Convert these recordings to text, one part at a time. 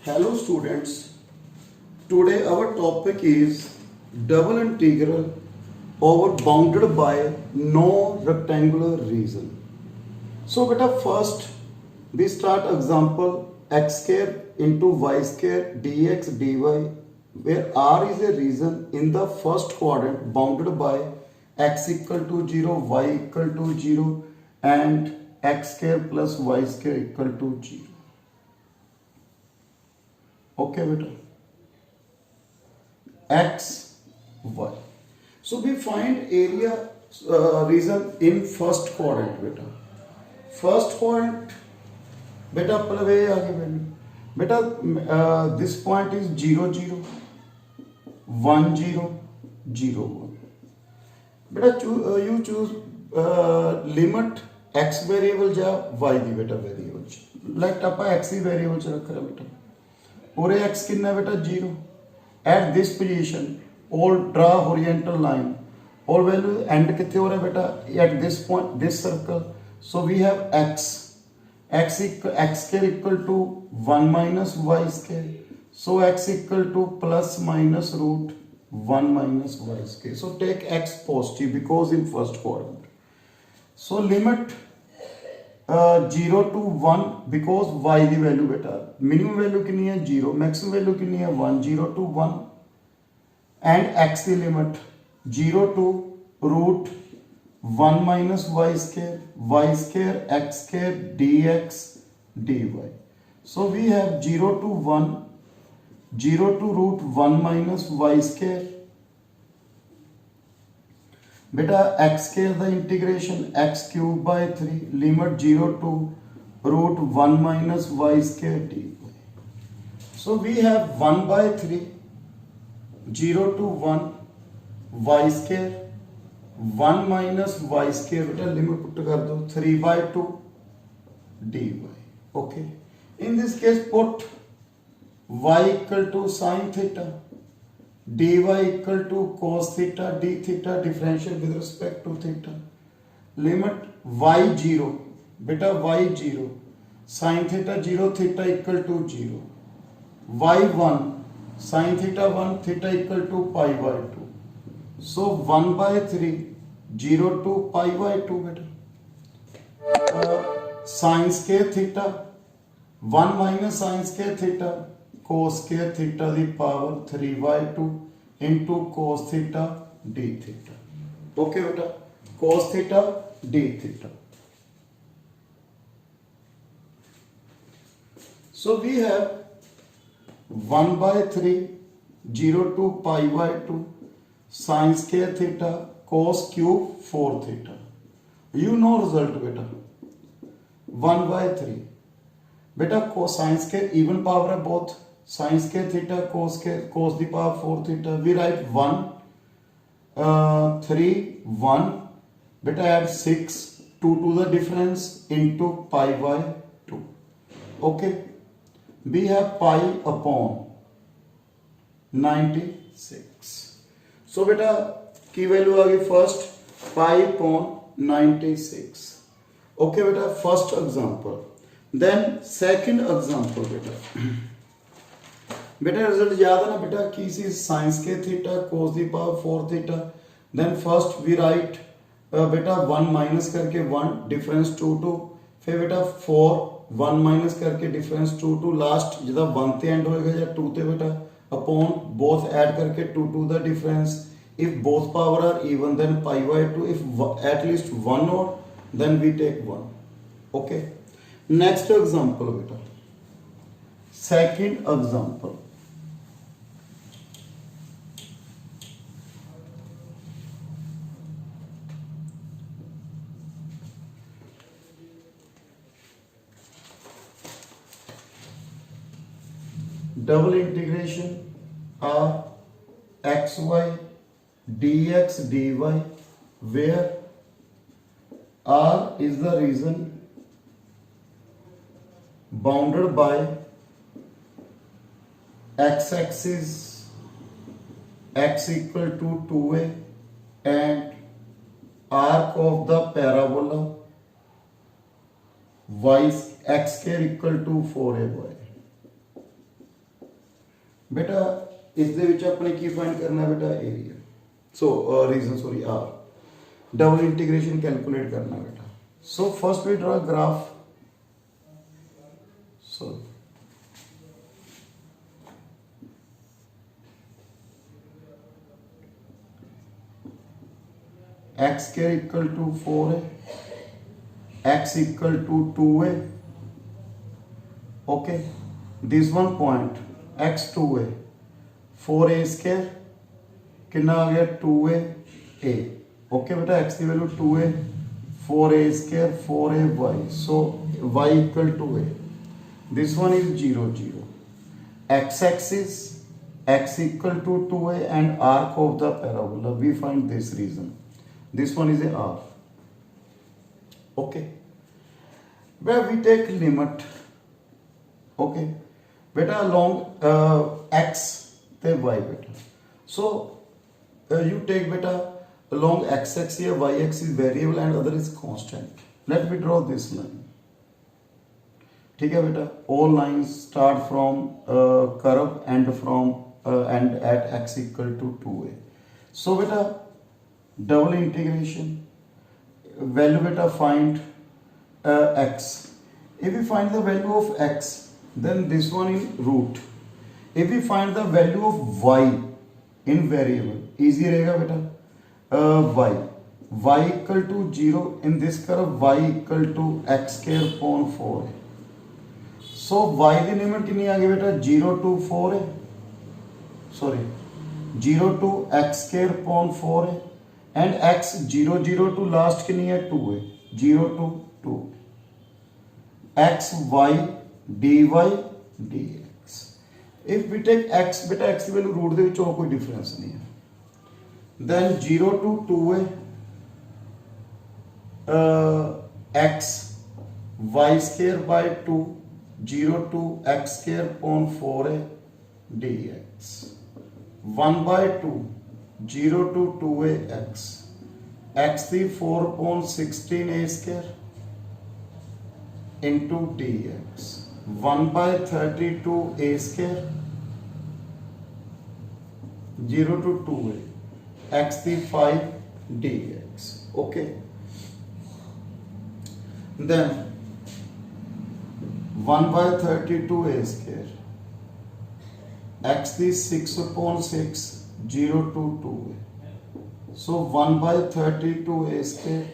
Hello students, today our topic is double integral over bounded by no rectangular region. So beta first we start example x square into y square dx dy where r is a region in the first quadrant bounded by x equal to 0, y equal to 0 and x square plus y square equal to 0. Okay beta, x y. So we find area region in first quadrant beta. First quadrant beta पहले आ गई value beta this point is 0 0 1 0 0 1 beta you choose limit x variable ਜਾਂ y ਦੀ beta variable let ਆਪਾਂ x ਹੀ variable ਚ ਰੱਖ ਰਹੇ beta पूरे x कितना बेटा 0 at this position all draw horizontal line all value end कितने हो रहा है बेटा at this point this circle so we have x square equal to 1 minus y square so x equal to plus minus root 1 minus y square so take x positive because in first quadrant so limit 0 to 1 because y the value बेटा minimum value कितनी है 0 maximum value कितनी है 1 0 to 1 and x the limit 0 to root 1 minus y square x square dx dy so we have 0 to 1 0 to root 1 minus y square बेटा x square the integration x cube by 3 limit 0 to root 1 minus y square dy so we have 1 by 3 0 to 1 y square 1 minus y square बेटा limit put कर दो 3 by 2 dy okay in this case put y equal to sin theta dy equal to cos theta d theta differential with respect to theta limit y 0 beta y 0 sin theta 0 theta equal to 0 y 1 sin theta 1 theta equal to pi by 2 so 1 by 3 0 to pi by 2 beta sin square theta 1 minus sin square theta cos square theta the power 3 by 2 into cos theta d theta okay beta cos theta d theta so we have 1 by 3 0 to pi by 2 sin square theta cos cube 4 theta you know result beta 1 by 3 बेटा cosine square even power है both sin square theta cos the power 4 theta we write 1 3 1 beta add 6 2 to the difference into pi by 2 okay we have pi upon 96 so beta की value आ गई first pi upon 96 okay beta first example then second example बेटा result याद है ना बेटा की सी sin square theta cos the power 4 theta then first we write बेटा 1 माइनस करके 1 डिफरेंस 2 2 फिर बेटा 4 1 माइनस करके डिफरेंस 2 2 लास्ट जिदा 1 ते एंड होएगा या 2 ते बेटा अपॉन बोथ ऐड करके 2 2 the difference if both power are even then pi by 2 if at least one odd then we take 1 okay next example beta second example double integration of xy dx dy where r is the region bounded by x-axis x equal to 2a and arc of the parabola y x square equal to 4ay बेटा इस दे विच अपने की find करना है बेटा area so region sorry are double integration calculate करना बेटा so first we draw graph so x square equal to 4a x equal to 2a okay this one point x 2a 4a square कितना आ गया 2a a okay बेटा x की value 2a 4a square 4a y so y equal to a this one is 0 0 x axis x equal to 2a and arc of the parabola we find this reason this one is a r okay where we take limit okay beta along x te y beta so you take beta along x axis here y axis is variable and other is constant let me draw this line ठीक है बेटा all lines start from curve and from and at x equal to 2a so beta double integration value beta find x if we find the value of x then this one in root if we find the value of y in variable easy रहेगा बेटा y equal to 0 in this curve y equal to x square upon 4 है so y की limit कितनी आ गई बेटा 0 to 4 है sorry 0 to x square upon 4 है and x 0 0 to last कितनी है 2 है 0 to 2 x y dy dx if we take x बेटा x की वैल्यू रूट ਦੇ ਵਿੱਚ और कोई डिफरेंस नहीं है then 0 to 2 है x y square by 2 0 to x square upon 4 है dx 1 by 2 0 to 2 है x the 4 upon 16 a square into dx 1 by 32 a square 0 to 2 a x the 5 dx okay then 1 by 32 a square x the 6 upon 6 0 to 2 so 1 by 32 a square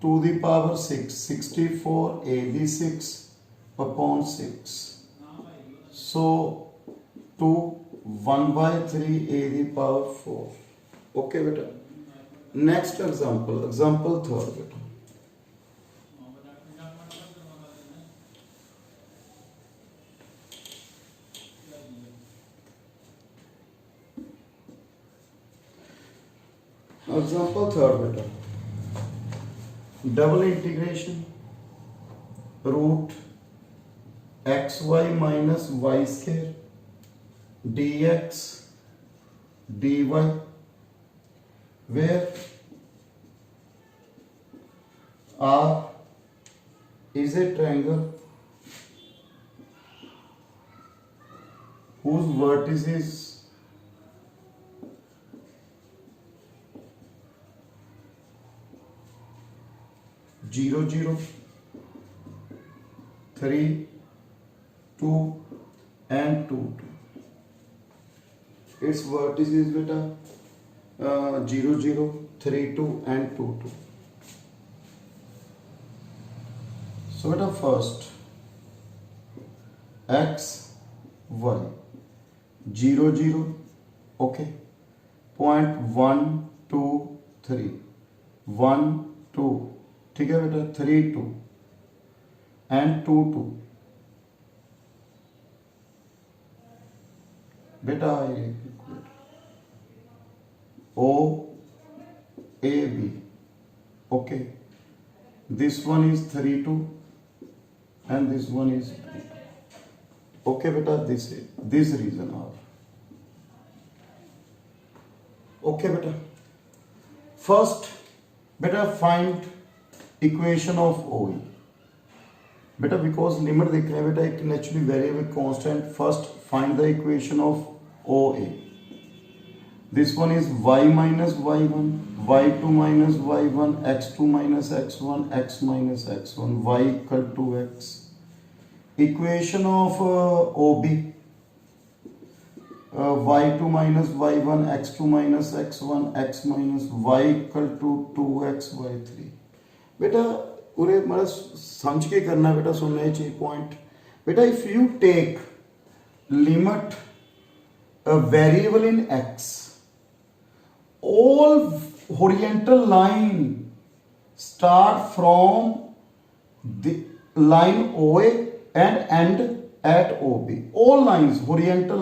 to the power 6 64 a the 6 upon 6 so 2 1 by 3 a the power 4 okay beta next example third beta example third beta double integration root xy minus y square dx dy where R is a triangle whose vertices 0 0 3 2 and 2 2 its vertices beta 0 0 3 2 and 2 2 so beta first x y 0 0 okay point 1 2 3 1 2 ठीक है बेटा 3 2 and 2 2 बेटा O A B okay this one is 3 2 and this one is 2 okay beta this reason are okay beta first beta find equation of OE बेटा because limit देख रहे हैं बेटा एक naturally variable constant first find the equation of OA. This one is y minus y1, y2 minus y1, x2 minus x1, x minus x1, y equal to x. Equation of OB, y2 minus y1, x2 minus x1, x minus y equal to 2x y3. बेटा पूरे मतलब समझ के करना है बेटा, सुनना चाहिए पॉइंट बेटा. If you take limit a variable in x, all horizontal line start from the line OA and end at OB. All lines, horizontal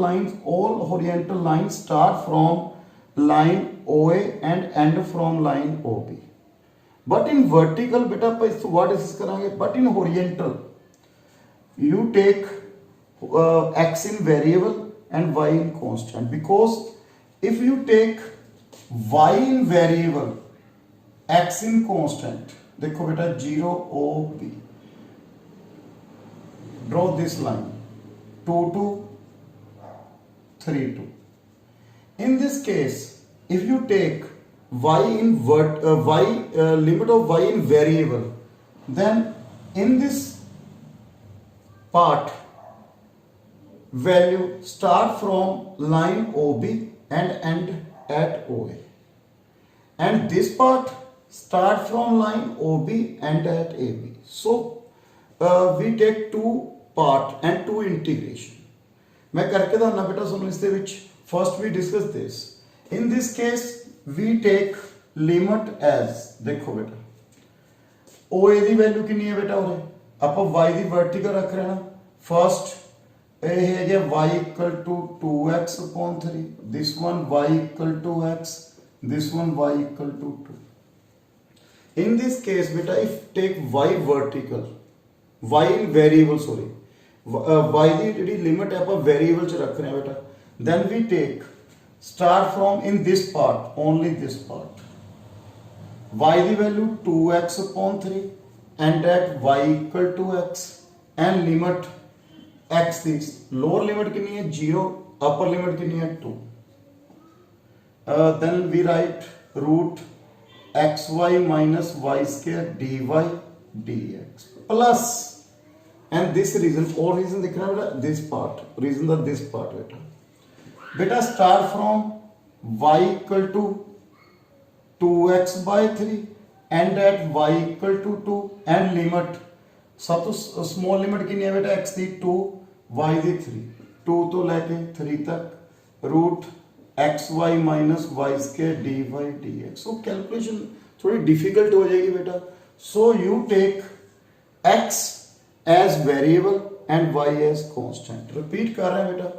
lines start from line OA and end from line OB. But in vertical beta what is this? But in horizontal you take x in variable and y in constant, because if you take y in variable x in constant, देखो बेटा 0 OB, draw this line 2 2 3 2. In this case if you take y in limit of y in variable, then in this part value start from line OB and end at OA, and this part start from line OB and at AB. So we take two part and two integration. मैं करके दाना बेटा सुनो इसके विच. First we discuss this. In this case we take limit as, देखो बेटा OA ਦੀ value कितनी है बेटा, उरे ਆਪਾਂ y ਦੀ वर्टिकल रख रहे हैं ना. फर्स्ट ये है y equal to 2x upon 3, this one y equal to x, this one y equal to 2. In this case beta if take y vertical, y in variable, sorry, y ਦੀ ਜਿਹੜੀ limit ਆਪਾਂ variable ਚ ਰੱਖ ਰਹੇ ਹਾਂ बेटा, then we take start from in this part, only this part, y the value 2x upon 3 and at y equal to x, and limit x this lower limit कितनी है 0, upper limit कितनी है 2. Then we write root xy minus y square dy dx plus, and this reason और reason दिख रहा है बेटा, this part reason that this part बेटा start from y equal to 2x by 3 and at y equal to 2, and limit सब तो small limit कितनी है बेटा x दी 2, y दी 3, 2 तो लेके 3 तक, root xy minus y square dy dx. So calculation थोड़ी डिफिकल्ट हो जाएगी बेटा. So you take x as variable and y as constant. Repeat कर रहे हैं बेटा.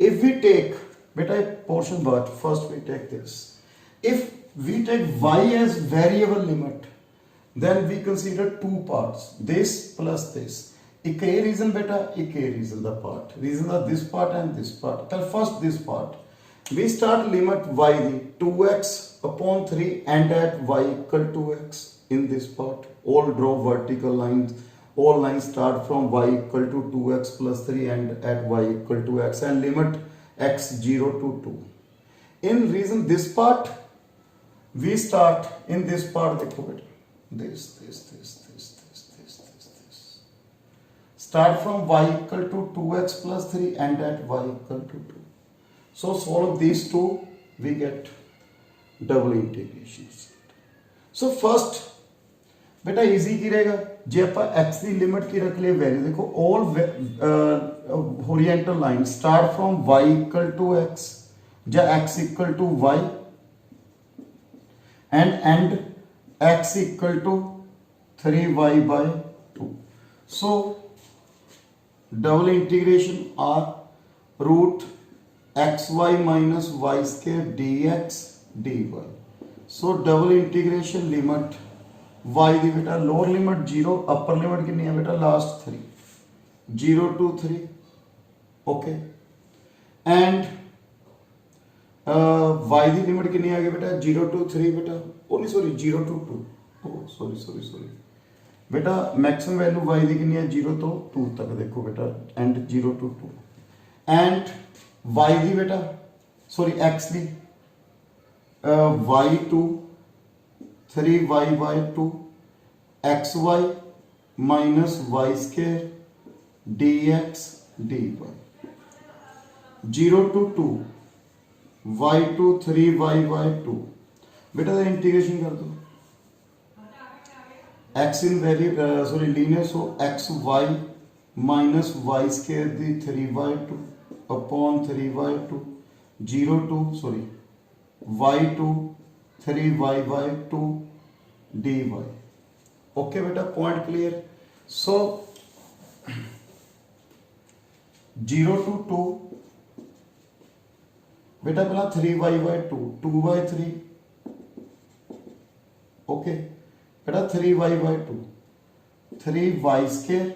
इफ वी टेक बेटा portion but first we take this. If we take y as variable limit, then we consider two parts, this plus this. एक ये reason बेटा, एक ये reason the part. Reason are this part and this part. Tell first this part. We start limit y the 2x upon 3 and at y equal to x in this part. All draw vertical lines. All lines start from y equal to 2x plus 3 and at y equal to x, and limit x 0 to 2. In reason this part, we start in this part. देखो बेटा. This. Start from y equal to 2x plus 3 and at y equal to 2. So solve these two, we get double integrations. So first बेटा easy की रहेगा जे आप x की limit की रख ले वैल्यू. देखो all horizontal lines start from y equal to x या x equal to y and end x equal to 3y by 2. So double integration are root xy minus y square dx dy. So double integration limit y दी बेटा lower limit 0, upper limit कितनी है बेटा last 3, 0 to 3. Okay, and y the limit कितनी आ गई बेटा 0 to 3 बेटा, oh नहीं सॉरी 0 to 2, ओ सॉरी बेटा मैक्सिमम वैल्यू y दी कितनी है 0 to 2 तक. देखो बेटा एंड 0 to 2, एंड y दी बेटा सॉरी एक्स दी y2 3y/2 xy minus y square dx dy 0 to 2 y2 3y/2 बेटा इंटीग्रेशन कर दो x इन value sorry linear so x y minus y square दी 3y2 upon 3y2 0 to sorry y2 3y/2 dy okay बेटा point clear so 0 to 2 बेटा पहला 3y/2 2/3 okay बेटा 3y/2 3y square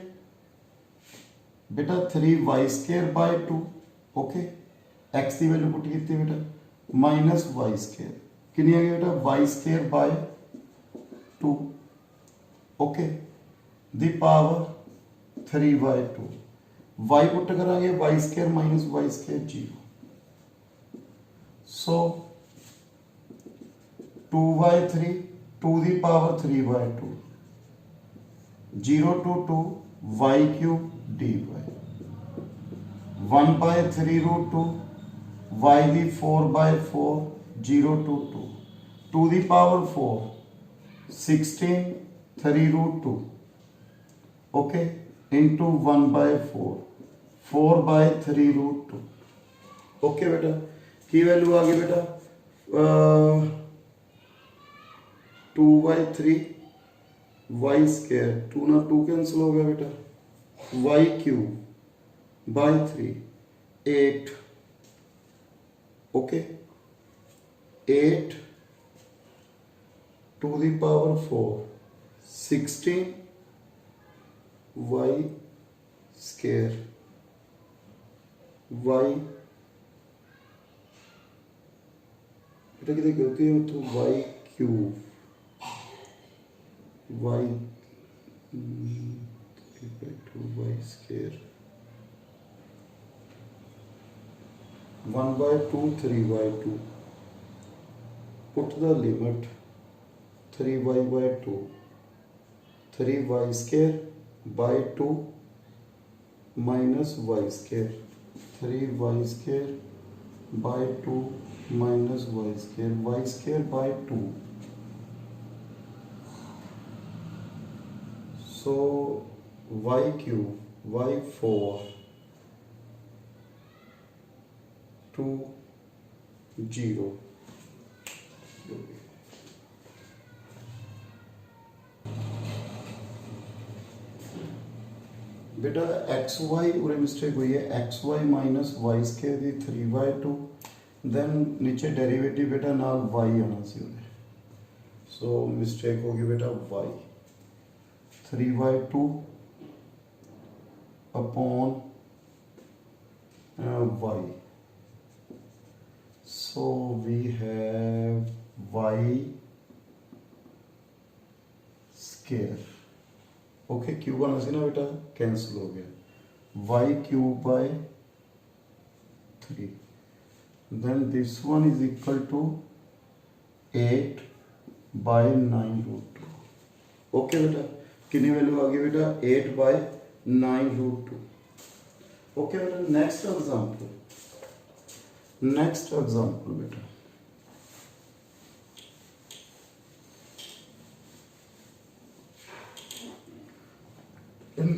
बेटा 3y² 2 ओके x की value put की बेटा minus y square कितनी आ गई बेटा y² 2 okay the power 3/2 y put करेंगे y² minus y² 0 so 2/3 2 the power 3/2 0 to 2 y³ dy 1/3√2 y the 4/4 0 to 2 2 the power 4 16 3√2 okay into 1/4 4/3√2 okay बेटा की value आ गई बेटा 2/3 वाई स्केयर 2 ना 2 कैंसिल हो गया बेटा y³ 8 okay 8 to the power 4 16 y square y बेटा कितनी गलती है तो y³ y 3/2 y square 1/2 3/2 put the limit 3y/2 3y square by 2 minus y square 3y square by 2 minus y square by 2 so y³ y4 2 0 बेटा x Y और mistake हुई है x y minus y square दी 3/2 then नीचे derivative बेटा नाल y आना सी सो मिस्टेक होगी बेटा y 3/2 upon y so we have y square okay cube आना सी ना बेटा कैंसिल हो गया y³ 3 then this one is equal to 8/9√2 okay बेटा कितनी वैल्यू आ गई बेटा 8/9√2 ओके बेटा नेक्स्ट एग्जांपल बेटा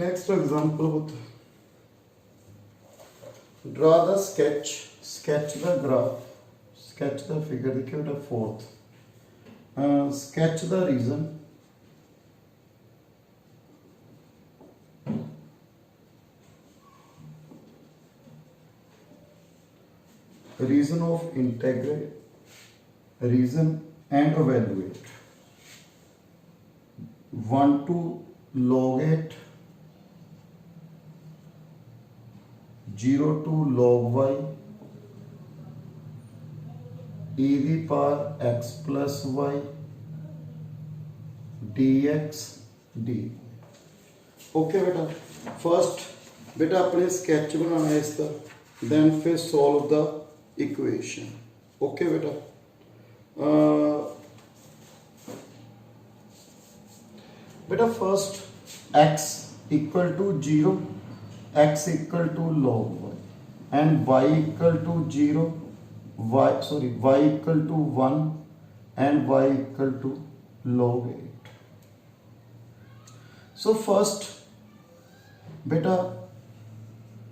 next example draw the sketch the graph sketch the figure देखिए बेटा fourth sketch the region of integrate region and evaluate 1 to log 8 0 to log y e the power x plus y dx dy okay बेटा first बेटा अपने sketch बनाना है इसका then फिर solve the equation. Okay beta. Beta first x equal to 0, x equal to log y, and y equal to 0, y equal to 1 and y equal to log 8. So first beta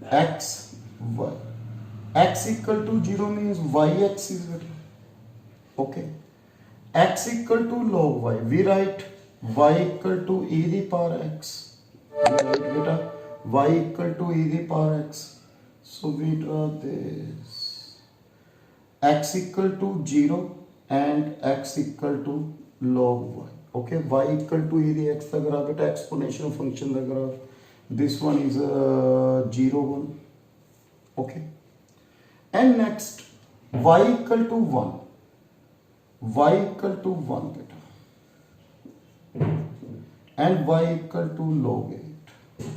x y, x equal to 0 means y axis beta. Okay, x equal to log y, we write y equal to e the power x. We write beta y equal to e the power x. So we draw this x equal to 0 and x equal to log y. Okay, y equal to e the x the graph beta exponential function the graph. This one is 0 1. Okay, and next y equal to 1, y equal to 1 beta, and y equal to log 8,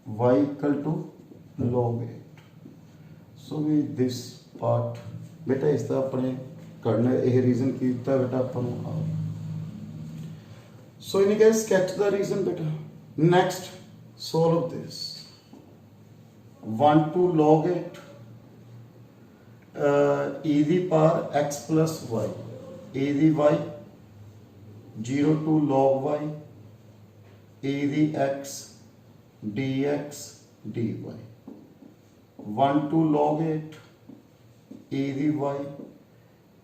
y equal to log 8. So we this part beta is the अपने करना ये reason कितना beta upon so in case sketch the reason beta. Next solve this 1 to log 8 e the power x plus y, e the y, 0 to log y, e the x dx dy, 1 to log 8 e the y,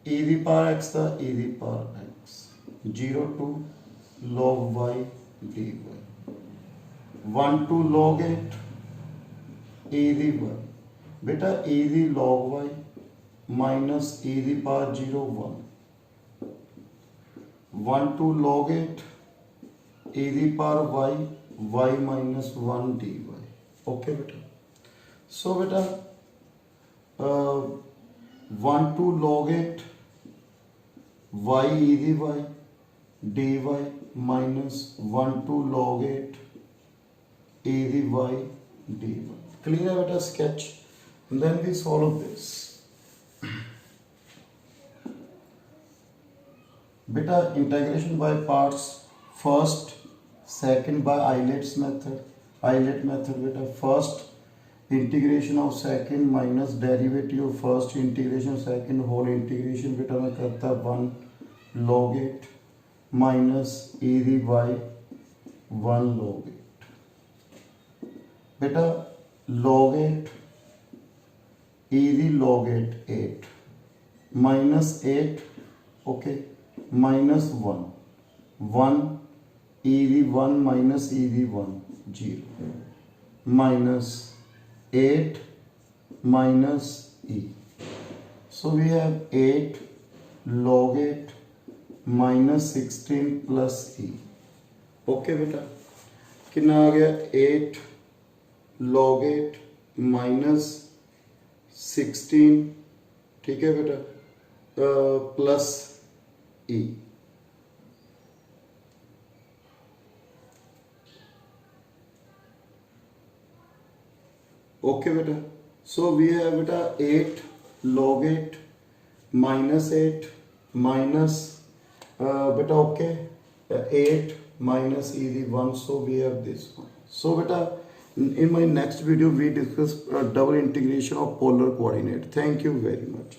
e the power x the e the power x, 0 to log y dy, 1 to log 8 e the y beta, e the log y minus e the power 0 1, 1 to log 8 e the power y, y minus 1 dy. Okay beta. So beta 1 to log 8 y e the y dy minus 1 to log 8 e the y dy. Clear beta sketch, and then we solve this. Beta integration by parts, first second by Euler's method. Euler method beta, first integration of second minus derivative of first integration of second whole integration beta मैं करता 1 log 8 minus e the y 1 log 8 beta log 8 e the log 8 8 minus 8 okay minus 1 1 e the 1 minus e the 1 0 minus 8 minus e. So we have 8 log 8 minus 16 plus e. Okay बेटा, कितना आ गया 8 log 8 minus 16, ठीक है बेटा, plus e. Okay beta, so we have beta 8 log 8 minus 8 minus beta okay 8 minus e the 1, so we have this one. So beta in my next video we discuss double integration of polar coordinate. Thank you very much.